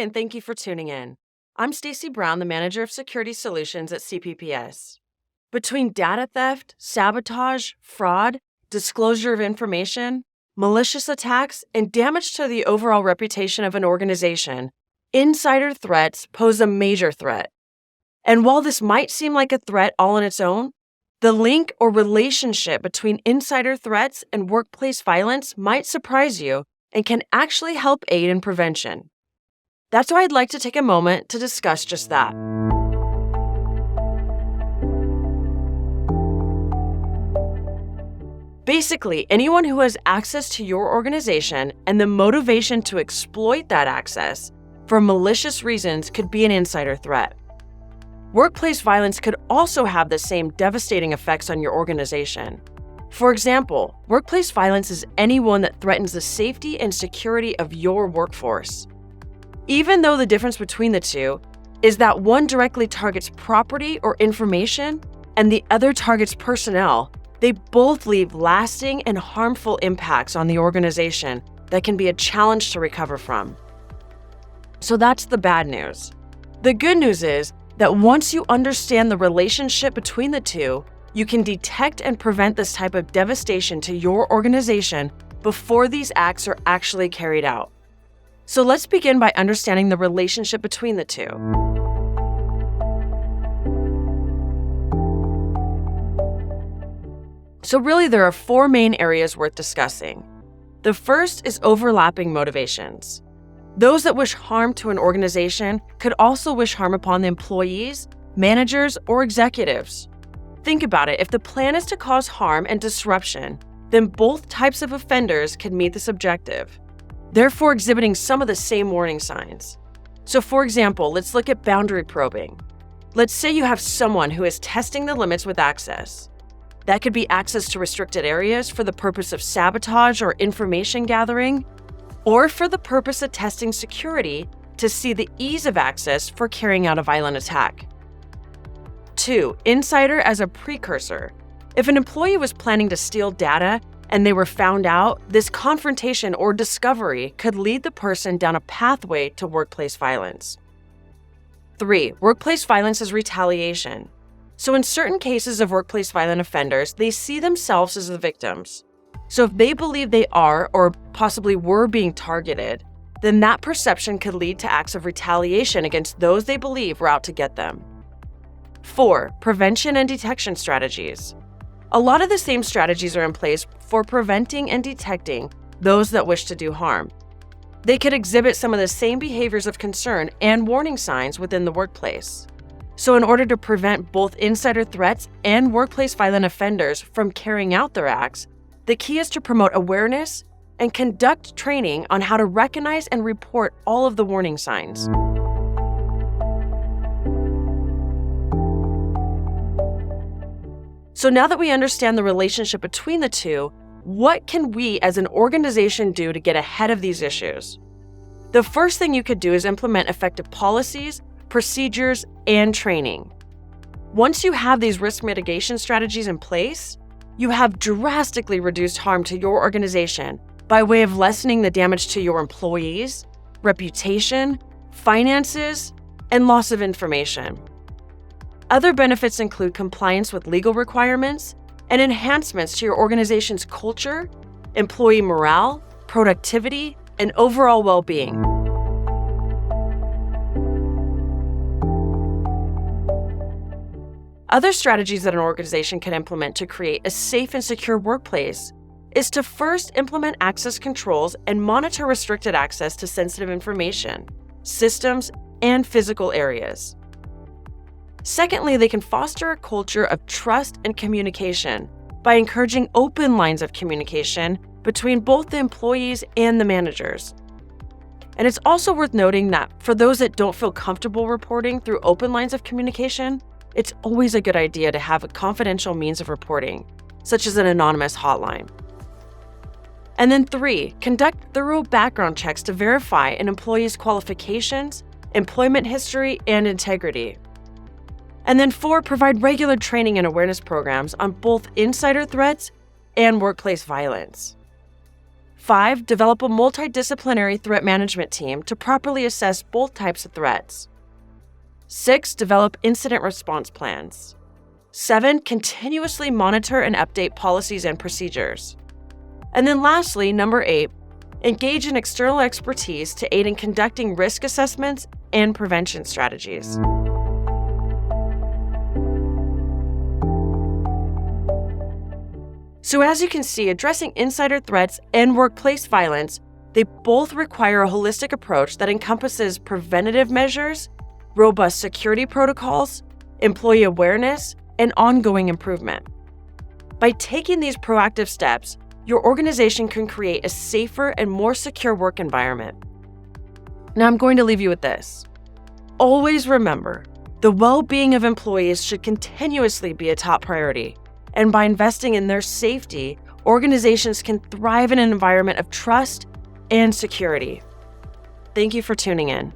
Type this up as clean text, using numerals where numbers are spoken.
and thank you for tuning in. I'm Stacy Brown, the Manager of Security Solutions at CPPS. Between data theft, sabotage, fraud, disclosure of information, malicious attacks, and damage to the overall reputation of an organization, insider threats pose a major threat. And while this might seem like a threat all on its own, the link or relationship between insider threats and workplace violence might surprise you and can actually help aid in prevention. That's why I'd like to take a moment to discuss just that. Basically, anyone who has access to your organization and the motivation to exploit that access for malicious reasons could be an insider threat. Workplace violence could also have the same devastating effects on your organization. For example, workplace violence is anyone that threatens the safety and security of your workforce. Even though the difference between the two is that one directly targets property or information and the other targets personnel, they both leave lasting and harmful impacts on the organization that can be a challenge to recover from. So that's the bad news. The good news is that once you understand the relationship between the two, you can detect and prevent this type of devastation to your organization before these acts are actually carried out. So let's begin by understanding the relationship between the two. So really, there are four main areas worth discussing. The first is overlapping motivations. Those that wish harm to an organization could also wish harm upon the employees, managers, or executives. Think about it. If the plan is to cause harm and disruption, then both types of offenders can meet this objective, therefore exhibiting some of the same warning signs. So for example, let's look at boundary probing. Let's say you have someone who is testing the limits with access. That could be access to restricted areas for the purpose of sabotage or information gathering, or for the purpose of testing security to see the ease of access for carrying out a violent attack. 2. Insider as a precursor. If an employee was planning to steal data and they were found out, this confrontation or discovery could lead the person down a pathway to workplace violence. 3. Workplace violence as retaliation. So in certain cases of workplace violent offenders, they see themselves as the victims. So if they believe they are or possibly were being targeted, then that perception could lead to acts of retaliation against those they believe were out to get them. 4. Prevention and detection strategies. A lot of the same strategies are in place for preventing and detecting those that wish to do harm. They could exhibit some of the same behaviors of concern and warning signs within the workplace. So in order to prevent both insider threats and workplace violent offenders from carrying out their acts, the key is to promote awareness and conduct training on how to recognize and report all of the warning signs. So now that we understand the relationship between the two, what can we as an organization do to get ahead of these issues? The first thing you could do is implement effective policies, procedures, and training. Once you have these risk mitigation strategies in place, you have drastically reduced harm to your organization by way of lessening the damage to your employees, reputation, finances, and loss of information. Other benefits include compliance with legal requirements and enhancements to your organization's culture, employee morale, productivity, and overall well-being. Other strategies that an organization can implement to create a safe and secure workplace is to first implement access controls and monitor restricted access to sensitive information, systems, and physical areas. Secondly, they can foster a culture of trust and communication by encouraging open lines of communication between both the employees and the managers. And it's also worth noting that for those that don't feel comfortable reporting through open lines of communication, it's always a good idea to have a confidential means of reporting, such as an anonymous hotline. And then 3, conduct thorough background checks to verify an employee's qualifications, employment history, and integrity. And then 4, provide regular training and awareness programs on both insider threats and workplace violence. 5. Develop a multidisciplinary threat management team to properly assess both types of threats. 6. Develop incident response plans. 7. Continuously monitor and update policies and procedures. And then lastly, number 8, engage in external expertise to aid in conducting risk assessments and prevention strategies. So as you can see, addressing insider threats and workplace violence, they both require a holistic approach that encompasses preventative measures, robust security protocols, employee awareness, and ongoing improvement. By taking these proactive steps, your organization can create a safer and more secure work environment. Now I'm going to leave you with this. Always remember, the well-being of employees should continuously be a top priority. And by investing in their safety, organizations can thrive in an environment of trust and security. Thank you for tuning in.